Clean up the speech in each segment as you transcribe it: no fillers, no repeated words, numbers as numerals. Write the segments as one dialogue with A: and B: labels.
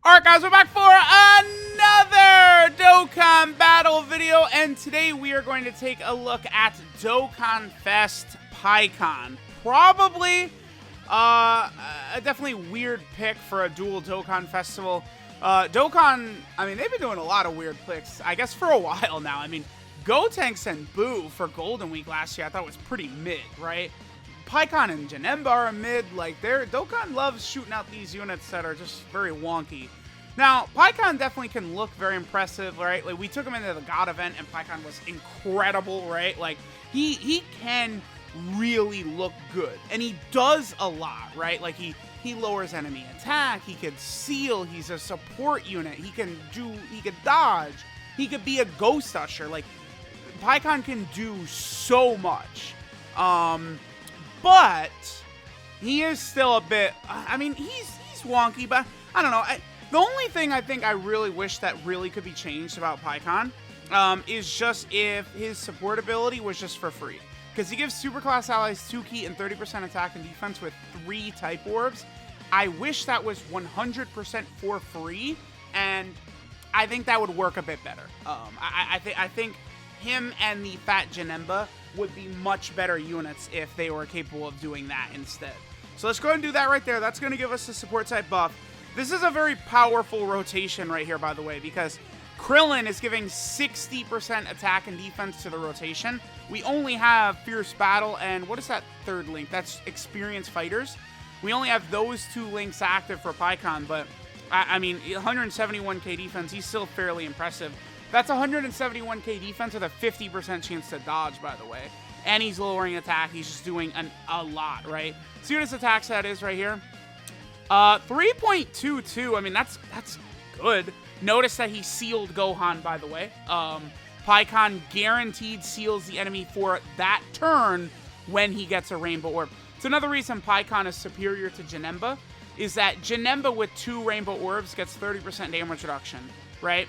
A: Alright guys, we're back for another Dokkan battle video, and today we are going to take a look at Dokkan Fest PIKKON. Probably a definitely weird pick for a dual Dokkan festival. Dokkan, I mean, they've been doing a lot of weird picks, I guess, for a while now. I mean, Gotenks and Buu for Golden Week last year I thought was pretty mid, right? PIKKON and Janemba are mid. Like, Dokkan loves shooting out these units that are just very wonky. Now, PIKKON definitely can look very impressive, right? Like, we took him into the God event, and PIKKON was incredible, right? Like, he can really look good, and he does a lot, right? Like, he lowers enemy attack, he can seal, he's a support unit, he can dodge, he could be a ghost usher. Like, PIKKON can do so much. But he is still a bit, I mean, he's wonky, but I don't know. The only thing I think I really wish that really could be changed about PIKKON is just if his support ability was just for free. Because he gives superclass allies 2 key and 30% attack and defense with 3 type orbs. I wish that was 100% for free, and I think that would work a bit better. I think him and the Fat Janemba would be much better units if they were capable of doing that instead. So let's go ahead and do that right there. That's going to give us a support type buff. This is a very powerful rotation right here, by the way, because Krillin is giving 60% attack and defense to the rotation. We only have Fierce Battle and what is that third link? That's Experienced Fighters. We only have those 2 links active for PIKKON, but I mean, 171k defense, he's still fairly impressive. That's 171k defense with a 50% chance to dodge, by the way. And he's lowering attack. He's just doing a lot, right? See what his attack stat is right here? 3.22. I mean, that's good. Notice that he sealed Gohan, by the way. PIKKON guaranteed seals the enemy for that turn when he gets a Rainbow Orb. So another reason PIKKON is superior to Janemba is that Janemba with 2 Rainbow Orbs gets 30% damage reduction, right?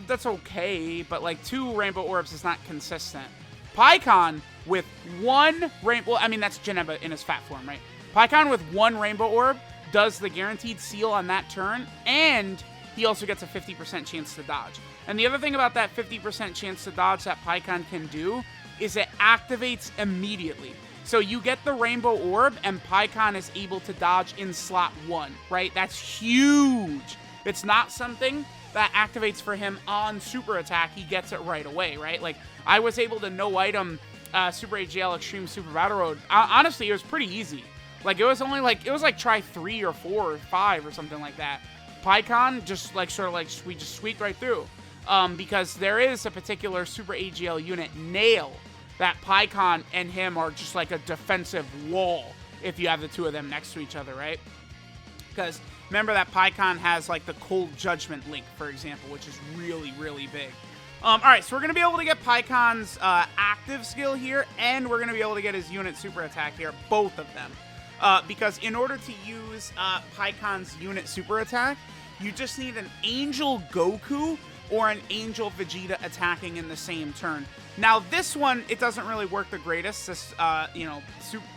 A: That's okay, but like 2 Rainbow Orbs is not consistent. PIKKON with 1 Rainbow, I mean, that's Janemba in his fat form, right? PIKKON with 1 Rainbow Orb does the guaranteed seal on that turn, and he also gets a 50% chance to dodge. And the other thing about that 50% chance to dodge that PIKKON can do is it activates immediately. So you get the Rainbow Orb, and PIKKON is able to dodge in slot 1, right? That's huge. It's not something that activates for him on super attack. He gets it right away, right? Like, I was able to no-item Super AGL Extreme Super Battle Road. Honestly, it was pretty easy. Like, it was like try 3 or 4 or 5 or something like that. PIKKON just like sort of like we just sweeped right through. Because there is a particular Super AGL unit, Nail, that PIKKON and him are just like a defensive wall if you have the 2 of them next to each other, right? Because remember that PIKKON has like the Cold Judgment link, for example, which is really, really big. Alright, so we're going to be able to get PIKKON's active skill here, and we're going to be able to get his unit super attack here, both of them. Because in order to use PIKKON's unit super attack, you just need an Angel Goku or an Angel Vegeta attacking in the same turn. Now, this one, it doesn't really work the greatest, this, you know,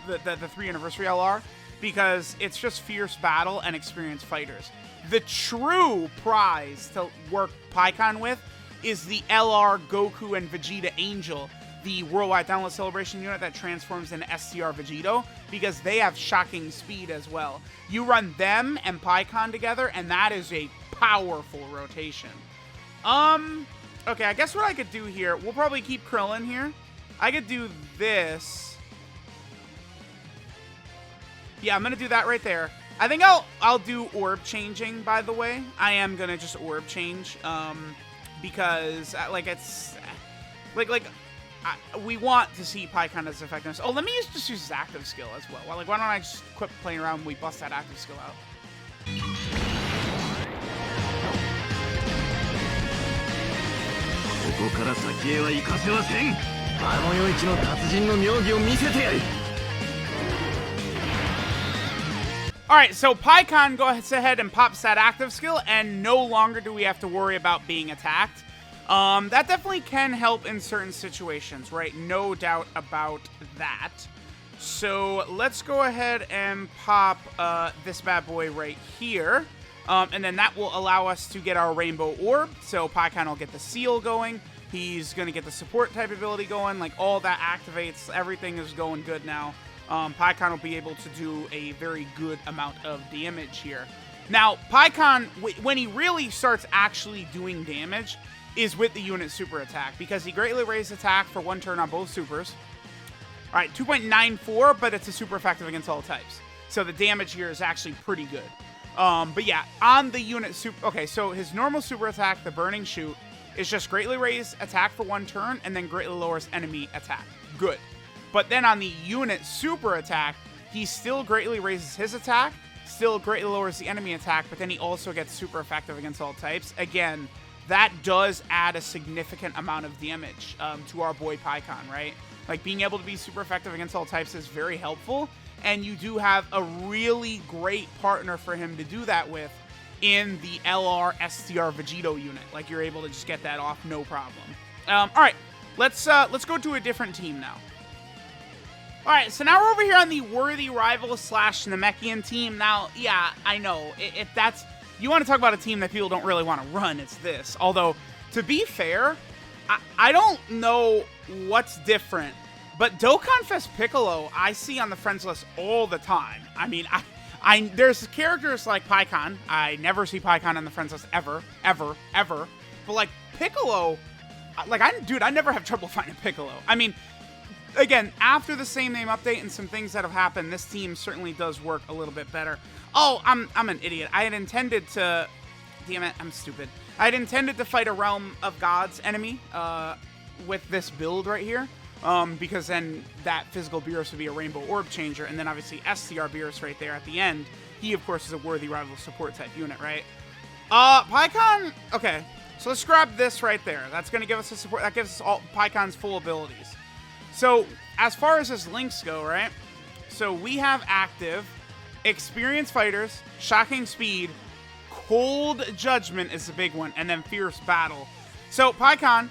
A: the 3 Anniversary LR, because it's just Fierce Battle and Experienced Fighters. The true prize to work PIKKON with is the LR Goku and Vegeta Angel, the Worldwide Download Celebration unit that transforms into STR Vegito, because they have shocking speed as well. You run them and PIKKON together, and that is a powerful rotation. Okay, I guess what I could do here, we'll probably keep Krillin here. I could do this. Yeah, I'm gonna do that right there. I think I'll do orb changing, by the way. I am gonna just orb change, because like it's we want to see PIKKON's effectiveness. Oh, let me just use his active skill as well. Like, why don't I just quit playing around when we bust that active skill out? Alright, so PIKKON goes ahead and pops that active skill, and no longer do we have to worry about being attacked. That definitely can help in certain situations, right? No doubt about that. So let's go ahead and pop this bad boy right here. And then that will allow us to get our Rainbow Orb. So Paikuhan will get the seal going. He's going to get the support type ability going. Like, all that activates. Everything is going good now. Paikuhan will be able to do a very good amount of damage here. Now, Paikuhan, when he really starts actually doing damage, is with the unit super attack, because he greatly raised attack for 1 turn on both supers. All right, 2.94, but it's a super effective against all types. So the damage here is actually pretty good. But yeah, on the unit super... Okay, so his normal super attack, the Burning Shoot, is just greatly raise attack for 1 turn and then greatly lowers enemy attack. Good. But then on the unit super attack, he still greatly raises his attack, still greatly lowers the enemy attack, but then he also gets super effective against all types. Again, that does add a significant amount of damage to our boy Paikuhan, right? Like, being able to be super effective against all types is very helpful, and you do have a really great partner for him to do that with in the LR STR Vegito unit. Like, you're able to just get that off, no problem. All right, let's go to a different team now. All right, so now we're over here on the Worthy Rival / Namekian team. Now, yeah, I know, if that's... You want to talk about a team that people don't really want to run, it's this. Although, to be fair, I don't know what's different, but Dokkan Fest Piccolo I see on the friends list all the time. I mean, there's characters like Paikuhan. I never see Paikuhan on the friends list ever. But like Piccolo, like I never have trouble finding Piccolo. I mean, again, after the same name update and some things that have happened, this team certainly does work a little bit better. Oh, I'm an idiot. I had intended to... Damn it, I'm stupid. I had intended to fight a Realm of Gods enemy with this build right here. Because then that physical Beerus would be a Rainbow Orb changer, and then obviously STR Beerus right there at the end. He, of course, is a Worthy Rival support type unit, right? Paikuhan... Okay, so let's grab this right there. That's going to give us a support... That gives us all Paikuhan's full abilities. So, as far as his links go, right? So, we have active... Experienced Fighters, Shocking Speed, Cold Judgment is the big one, and then Fierce Battle. So Paikuhan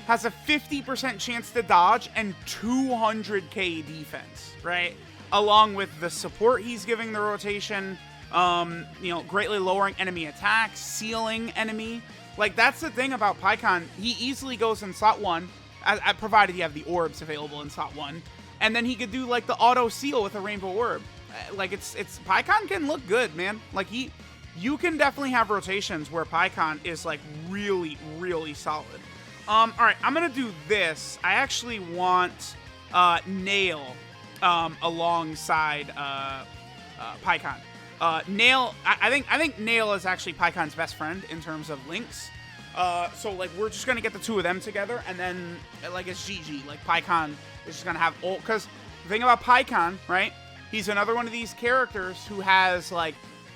A: has a 50% chance to dodge and 200k defense, right? Along with the support he's giving the rotation, greatly lowering enemy attacks, sealing enemy. Like, that's the thing about Paikuhan. He easily goes in slot 1, provided you have the orbs available in slot 1, and then he could do like the auto seal with a Rainbow Orb. Like, it's Paikuhan can look good, man. Like, you can definitely have rotations where Paikuhan is like really, really solid. All right, I'm gonna do this. I actually want Nail alongside Paikuhan. Nail, I think Nail is actually Paikuhan's best friend in terms of links. So like, we're just gonna get the two of them together, and then like, it's GG. Like, Paikuhan is just gonna have all, because the thing about Paikuhan, right? He's another one of these characters who has, like,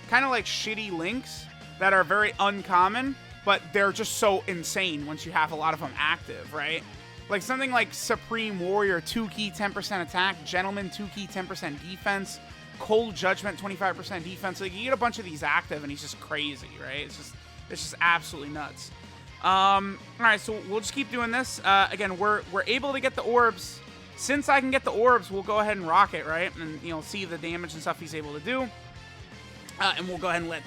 A: kind of like shitty links that are very uncommon, but they're just so insane once you have a lot of them active, right? Like something like Supreme Warrior, 2-key, 10% attack, Gentleman, 2-key, 10% defense, Cold Judgment, 25% defense. Like, you get a bunch of these active, and he's just crazy, right? It's just absolutely nuts. All right, so we'll just keep doing this. Again, we're able to get the orbs. Since I can get the orbs, we'll go ahead and rock it, right? And, see the damage and stuff he's able to do. And we'll go ahead and let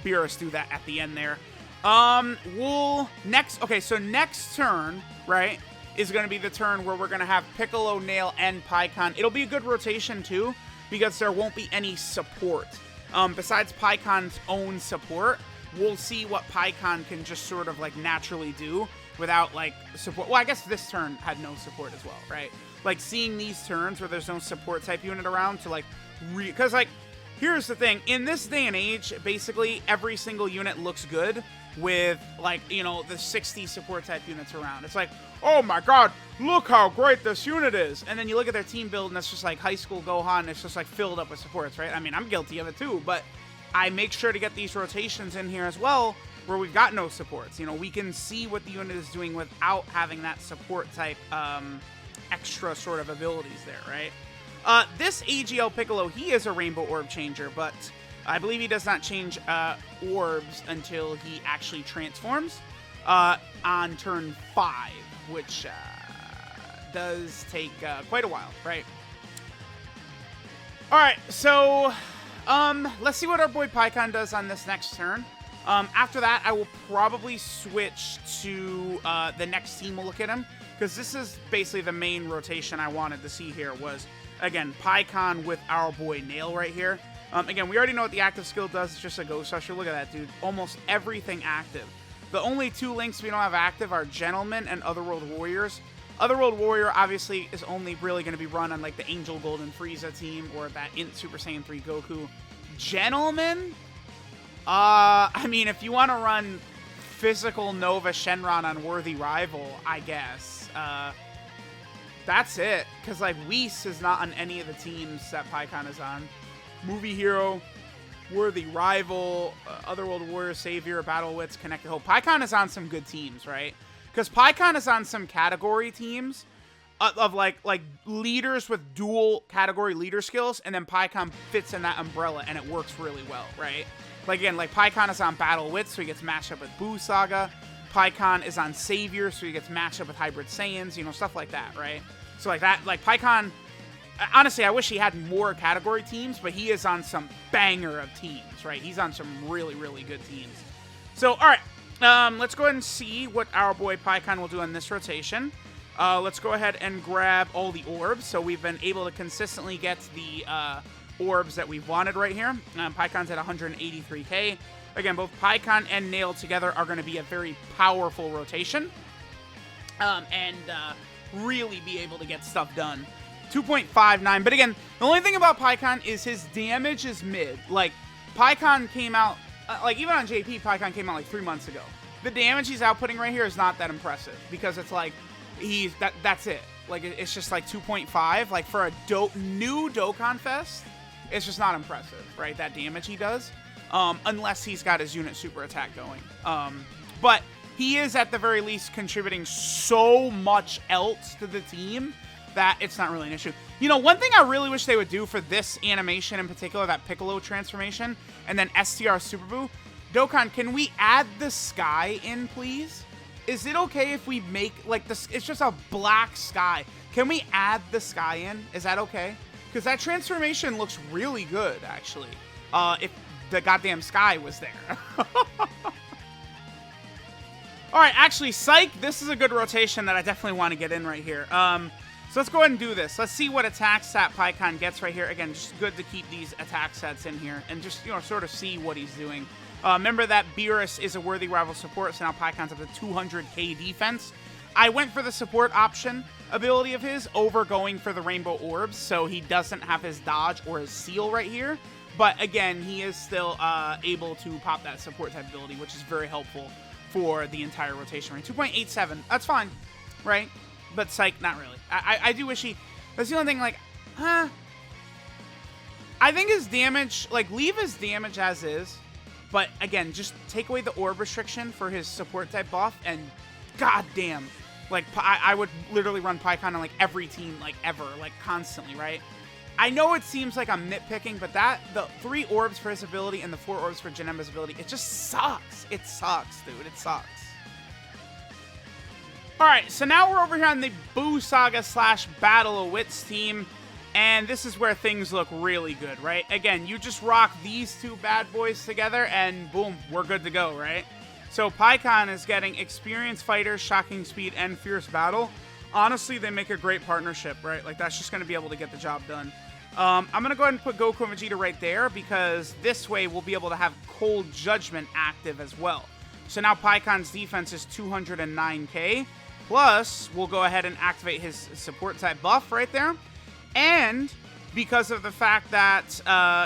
A: Beerus do that at the end there. So next turn, right, is going to be the turn where we're going to have Piccolo, Nail, and Paikuhan. It'll be a good rotation, too, because there won't be any support. Besides Paikuhan's own support, we'll see what Paikuhan can just sort of, like, naturally do without, like, support. Well, I guess this turn had no support as well, right? Like, seeing these turns where there's no support type unit around to, like, because, like, here's the thing. In this day and age, basically, every single unit looks good with, like, the 60 support type units around. It's like, oh my god, look how great this unit is. And then you look at their team build, and it's just like high school Gohan, and it's just, like, filled up with supports, right? I mean, I'm guilty of it, too, but I make sure to get these rotations in here as well, where we've got no supports. We can see what the unit is doing without having that support type, extra sort of abilities there, right? This AGL Piccolo, he is a Rainbow Orb changer, but I believe he does not change orbs until he actually transforms on turn 5, which does take quite a while, right? All right, so Let's see what our boy PIKKON does on this next turn. After that, I will probably switch to the next team we'll look at him, because this is basically the main rotation I wanted to see here was, again, PIKKON with our boy Nail right here. Again, we already know what the active skill does. It's just a Ghost Usher. Look at that, dude. Almost everything active. The only 2 links we don't have active are Gentleman and Otherworld Warriors. Otherworld Warrior, obviously, is only really going to be run on, like, the Angel Golden Frieza team or that Int Super Saiyan 3 Goku. Gentleman? I mean, if you want to run Physical Nova Shenron on Worthy Rival, I guess. That's it. Because, like, Whis is not on any of the teams that PIKKON is on. Movie Hero, Worthy Rival, Otherworld Warrior, Savior, Battle Wits, Connected Hope. PIKKON is on some good teams, right? Because PIKKON is on some category teams of like leaders with dual category leader skills, and then PIKKON fits in that umbrella, and it works really well, right? Like, again, like, PIKKON is on Battle Wits, so he gets matched up with Buu Saga. PIKKON is on Savior, so he gets matched up with Hybrid Saiyans, you know, stuff like that, right? So, like, that, like, PIKKON... Honestly, I wish he had more category teams, but he is on some banger of teams, right? He's on some really, really good teams. So, all right. Let's go ahead and see what our boy PIKKON will do on this rotation. Let's go ahead and grab all the orbs. So we've been able to consistently get the orbs that we've wanted right here. PIKKON's at 183k. Again, both PIKKON and Nail together are going to be a very powerful rotation. And really be able to get stuff done. 2.59, but again, the only thing about PIKKON is his damage is mid. Like, PIKKON came out, like, even on JP, PIKKON came out like 3 months ago. The damage he's outputting right here is not that impressive, because it's like, that's it. Like, it's just like 2.5. Like, for a new Dokkan Fest, it's just not impressive, right? That damage he does, unless he's got his unit super attack going. But he is, at the very least, contributing so much else to the team that it's not really an issue. You know, one thing I really wish they would do for this animation in particular, that Piccolo transformation, and then STR Super Buu, Dokkan, can we add the sky in, please? Is it okay if we make, like, this? It's just a black sky. Can we add the sky in? Is that okay? Because that transformation looks really good, actually. If the goddamn sky was there. All right, actually, Psych, this is a good rotation that I definitely want to get in right here. So let's go ahead and do this. Let's see what attack stat PIKKON gets right here. Again, just good to keep these attack sets in here and just, you know, sort of see what he's doing. Remember that Beerus is a Worthy Rival support, so now PIKKON's up to 200k defense. I went for the support option ability of his over going for the Rainbow Orbs, so he doesn't have his dodge or his seal right here. But again, he is still able to pop that support type ability, which is very helpful for the entire rotation range. 2.87, that's fine, right? But Psych, not really. I do wish he... That's the only thing, like, I think his damage... Like, leave his damage as is. But, again, just take away the orb restriction for his support type buff. And, goddamn. Like, I would literally run PIKKON on, like, every team, like, ever. Like, constantly, right? I know it seems like I'm nitpicking, but the 3 orbs for his ability and the 4 orbs for Janemba's ability, it just sucks. It sucks, dude. It sucks. Alright, so now we're over here on the Buu Saga / Battle of Wits team, and this is where things look really good, right? Again, you just rock these 2 bad boys together, and boom, we're good to go, right? So PIKKON is getting Experienced Fighter, Shocking Speed, and Fierce Battle. Honestly, they make a great partnership, right? Like, that's just going to be able to get the job done. I'm going to go ahead and put Goku and Vegeta right there, because this way we'll be able to have Cold Judgment active as well. So now PIKKON's defense is 209k. Plus, we'll go ahead and activate his support type buff right there. And because of the fact that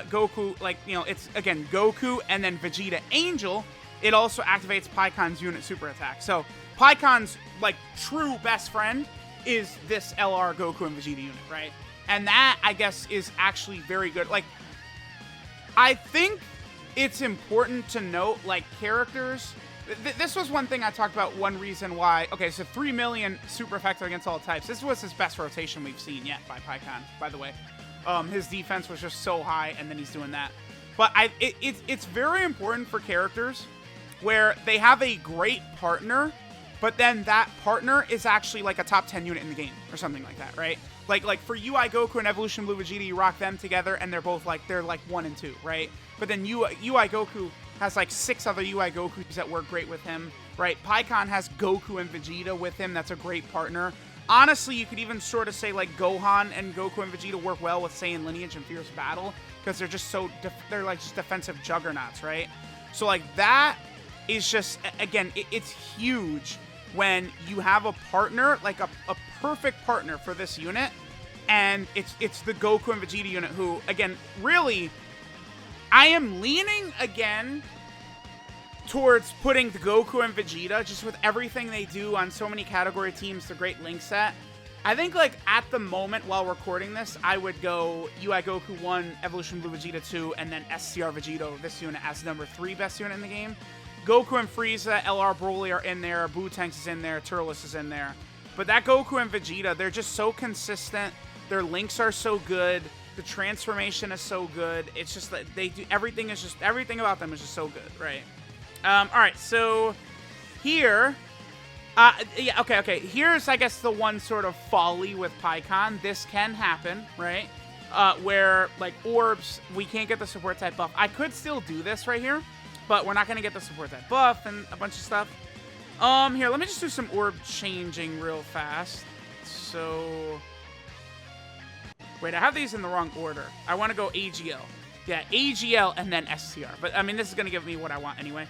A: Goku, like, you know, it's, again, Goku and then Vegeta Angel, it also activates PIKKON's unit super attack. So, PIKKON's, like, true best friend is this LR Goku and Vegeta unit, right? And that, I guess, is actually very good. Like, I think it's important to note, like, characters... This was one thing I talked about, one reason why... Okay, so 3 million super effective against all types. This was his best rotation we've seen yet by PIKKON, by the way. His defense was just so high, and then he's doing that. But it's very important for characters where they have a great partner, but then that partner is actually like a top 10 unit in the game, or something like that, right? Like for UI Goku and Evolution Blue Vegeta, you rock them together, and they're both like, they're like 1 and 2, right? But then UI Goku has like 6 other UI Gokus that work great with him, right? PIKKON has Goku and Vegeta with him. That's a great partner. Honestly, you could even sort of say like Gohan and Goku and Vegeta work well with Saiyan Lineage and Fierce Battle, because they're just so, they're like just defensive juggernauts, right? So like that is just, again, it's huge when you have a partner, like a perfect partner for this unit, and it's the Goku and Vegeta unit who, again, really, I am leaning again towards putting the Goku and Vegeta, just with everything they do on so many category teams, the great link set. I think, like, at the moment while recording this, I would go UI Goku 1, Evolution Blue Vegeta 2, and then SCR Vegito, this unit, as number 3 best unit in the game. Goku and Frieza, LR Broly are in there, Buu Tanks is in there, Turles is in there. But that Goku and Vegeta, they're just so consistent. Their links are so good. The transformation is so good. It's just that they do, everything about them is just so good, right? All right, so here, yeah, okay. Here's, I guess, the one sort of folly with PIKKON. This can happen, right? Where, like, orbs, we can't get the support type buff. I could still do this right here, but we're not going to get the support type buff and a bunch of stuff. Here, let me just do some orb changing real fast. So, wait, I have these in the wrong order. I want to go AGL. Yeah, AGL and then SCR. But, I mean, this is going to give me what I want anyway.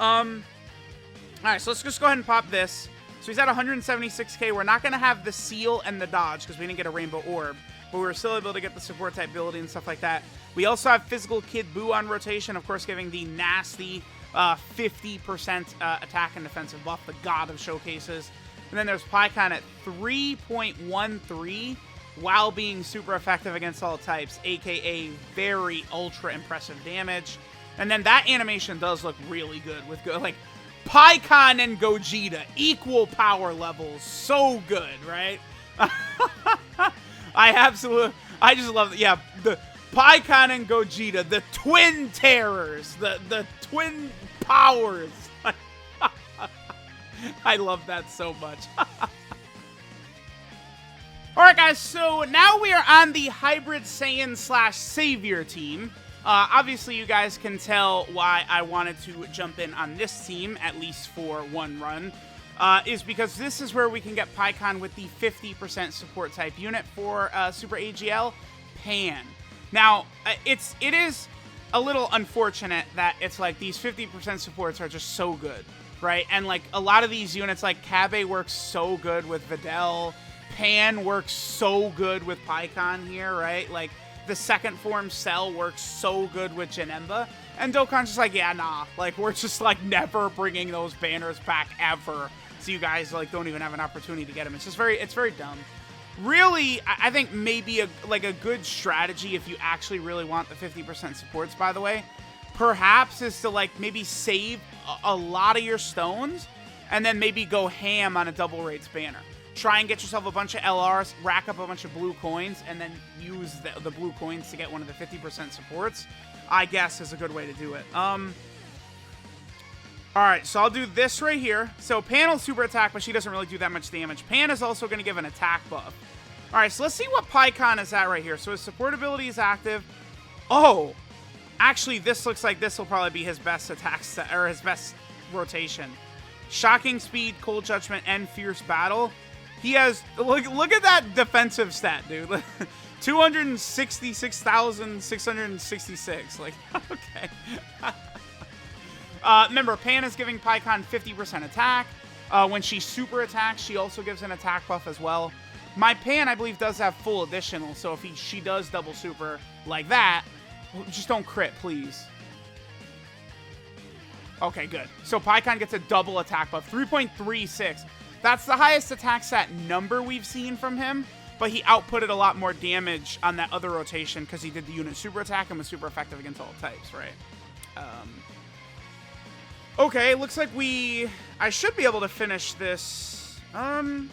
A: Alright, so let's just go ahead and pop this. So he's at 176k. We're not going to have the seal and the dodge because we didn't get a rainbow orb. But we were still able to get the support type ability and stuff like that. We also have Physical Kid Buu on rotation, of course, giving the nasty 50% attack and defensive buff, the god of showcases. And then there's PIKKON at 3.13 while being super effective against all types, aka very ultra impressive damage. And then that animation does look really good with like PIKKON and Gogeta, equal power levels, so good, right? I just love it. Yeah, the PIKKON and Gogeta, the twin terrors, the twin powers. I love that so much. Alright guys, so now we are on the Hybrid Saiyan / Savior team. Obviously you guys can tell why I wanted to jump in on this team, at least for one run, is because this is where we can get PIKKON with the 50% support type unit for Super AGL, Pan. Now, it is a little unfortunate that it's like these 50% supports are just so good, right? And like a lot of these units, like Kabe works so good with Videl, Pan works so good with PIKKON here, right? Like the second form Cell works so good with Janemba, and Dokkan's just like, yeah, nah, like we're just like never bringing those banners back ever, so you guys like don't even have an opportunity to get them. It's just it's very dumb. Really, I think maybe a good strategy if you actually really want the 50% supports, by the way, perhaps is to like maybe save a lot of your stones and then maybe go ham on a double rates banner. Try and get yourself a bunch of LRs, rack up a bunch of blue coins, and then use the blue coins to get one of the 50% supports, I guess is a good way to do it. Alright, so I'll do this right here. So Pan's super attack, but she doesn't really do that much damage. Pan is also going to give an attack buff. Alright, so let's see what PIKKON is at right here. So his support ability is active. Oh! Actually, this looks like this will probably be his best attack set, or his best rotation. Shocking Speed, Cold Judgment, and Fierce Battle. He has, look at that defensive stat, dude. 266,666. Like, okay. Remember, Pan is giving PIKKON 50% attack. When she super attacks, she also gives an attack buff as well. My Pan, I believe, does have full additional, so if she does double super like that, just don't crit, please. Okay, good. So PIKKON gets a double attack buff, 3.36. That's the highest attack stat number we've seen from him, but he outputted a lot more damage on that other rotation because he did the unit super attack and was super effective against all types, right? Okay, looks like I should be able to finish this. Yeah,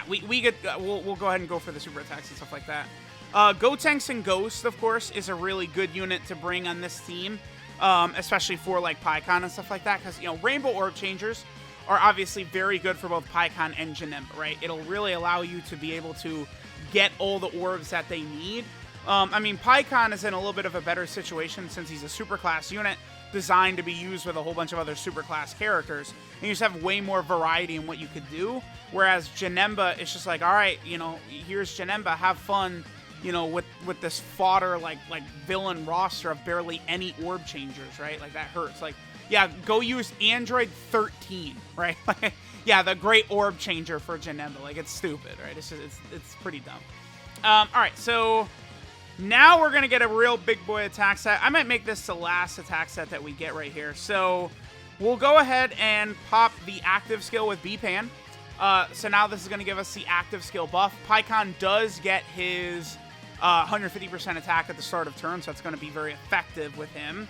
A: we'll go ahead and go for the super attacks and stuff like that. Gotenks and Ghost, of course, is a really good unit to bring on this team, especially for like PIKKON and stuff like that, because, you know, Rainbow Orb Changers are obviously very good for both Paikuhan and Janemba, right? It'll really allow you to be able to get all the orbs that they need. I mean, Paikuhan is in a little bit of a better situation since he's a superclass unit designed to be used with a whole bunch of other superclass characters. And you just have way more variety in what you could do. Whereas Janemba, it's just like, all right, you know, here's Janemba, have fun, you know, with this fodder, like villain roster of barely any orb changers, right? Like, that hurts. Like, yeah, go use Android 13, right? Yeah, the great orb changer for Janemba. Like, it's stupid, right? It's pretty dumb. All right, so now we're going to get a real big boy attack set. I might make this the last attack set that we get right here. So we'll go ahead and pop the active skill with B-Pan. So now this is going to give us the active skill buff. Paikuhan does get his 150% attack at the start of turn, so that's going to be very effective with him.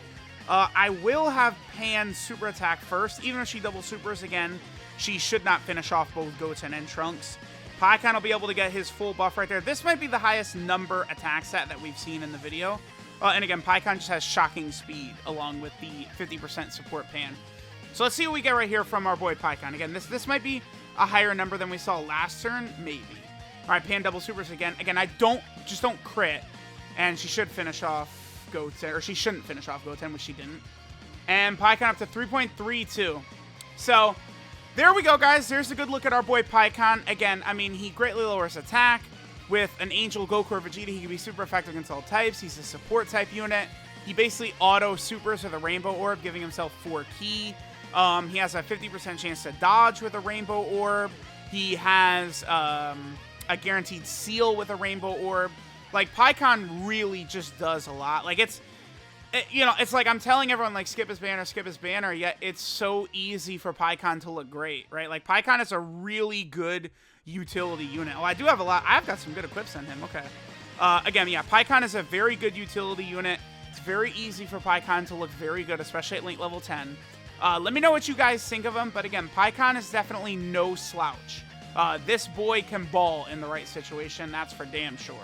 A: I will have Pan super attack first. Even if she double supers again, she should not finish off both Goten and Trunks. Paikuhan will be able to get his full buff right there. This might be the highest number attack set that we've seen in the video. And again, Paikuhan just has shocking speed along with the 50% support Pan. So let's see what we get right here from our boy Paikuhan. Again, this might be a higher number than we saw last turn, maybe. All right, Pan double supers again. Again, just don't crit, and she should finish off Goten, or she shouldn't finish off Goten, which she didn't. And Paikuhan up to 3.32. So there we go, guys. There's a good look at our boy Paikuhan. Again, I mean, he greatly lowers attack. With an Angel, Goku, or Vegeta, he can be super effective against all types. He's a support type unit. He basically auto supers with a Rainbow Orb, giving himself 4 ki. He has a 50% chance to dodge with a Rainbow Orb. He has a guaranteed seal with a Rainbow Orb. Like, Paikuhan really just does a lot. Like, you know, it's like I'm telling everyone, like, skip his banner, yet it's so easy for Paikuhan to look great, right? Like, Paikuhan is a really good utility unit. Oh, I do have a lot. I've got some good equips on him. Okay. Again, yeah, Paikuhan is a very good utility unit. It's very easy for Paikuhan to look very good, especially at late level 10. Let me know what you guys think of him, but again, Paikuhan is definitely no slouch. This boy can ball in the right situation, that's for damn sure.